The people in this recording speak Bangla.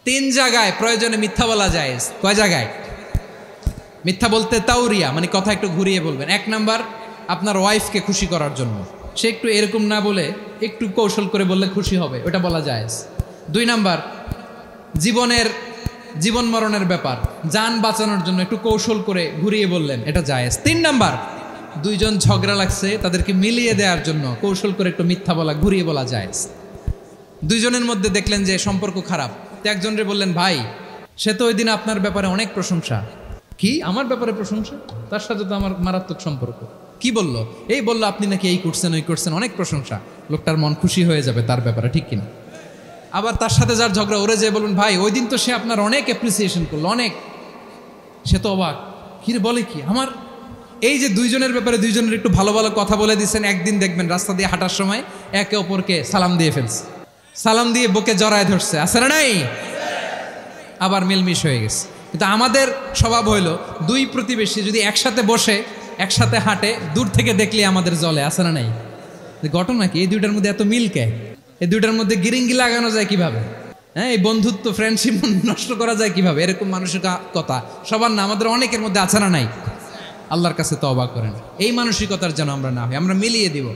তিন জায়গায় প্রয়োজনে মিথ্যা বলা যায়। কয় জায়গায় মিথ্যা বলতে? তাওরিয়া মানে কথা একটু ঘুরিয়ে বলবেন। এক নাম্বার, আপনার ওয়াইফকে খুশি করার জন্য, সে একটু এরকম না বলে একটু কৌশল করে বললে খুশি হবে, ওটা বলা যায়। দুই নাম্বার, জীবন মরণের ব্যাপার, জান বাঁচানোর জন্য একটু কৌশল করে ঘুরিয়ে বললেন, এটা জায়েজ। তিন নাম্বার, দুইজন ঝগড়া লাগছে তাদেরকে মিলিয়ে দেওয়ার জন্য কৌশল করে একটু মিথ্যা বলা, ঘুরিয়ে বলা জায়েজ। দুইজনের মধ্যে দেখলেন যে সম্পর্ক খারাপ, তো একজনরে বললেন, ভাই সে তো ওই দিন আপনার ব্যাপারে অনেক প্রশংসা। কি আমার ব্যাপারে প্রশংসা? তার সাথে তো আমার মারাত্মক সম্পর্ক। কি বলল? এই বলল আপনি নাকি এই করছেন ওই করছেন, অনেক প্রশংসা। লোকটার মন খুশি হয়ে যাবে তার ব্যাপারে, ঠিক কিনা? আবার তার সাথে যার ঝগড়া, ওরে যে বলবেন, ভাই ওই দিন তো সে আপনার অনেক অ্যাপ্রিসিয়েশন করলো, অনেক। সে তো অবাক, কি রে বলে কি আমার? এই যে দুইজনের ব্যাপারে দুইজনের একটু ভালো ভালো কথা বলে দিচ্ছেন, একদিন দেখবেন রাস্তা দিয়ে হাঁটার সময় একে অপরকে সালাম দিয়ে ফেলছে, সালাম দিয়ে বুকে জড়ায় ধরছে, আছে না নাই? আবার মিলমিশ হয়ে গেছে। কিন্তু আমাদের স্বভাব হইল, দুই প্রতিবেশী যদি একসাথে বসে একসাথে হাঁটে, দূর থেকে দেখলে আমাদের জলে, আছে না নাই? ঘটনা কি? এই দুইটার মধ্যে এত মিল কে? এই দুইটার মধ্যে গিরিঙ্গি লাগানো যায় কিভাবে? হ্যাঁ, এই বন্ধুত্ব ফ্রেন্ডশিপ নষ্ট করা যায় কিভাবে? এরকম মানসিকতা সবার না, আমাদের অনেকের মধ্যে আছে না নাই? আল্লাহর কাছে তওবা করেন, এই মানসিকতার যেন আমরা না হই, আমরা মিলিয়ে দিব।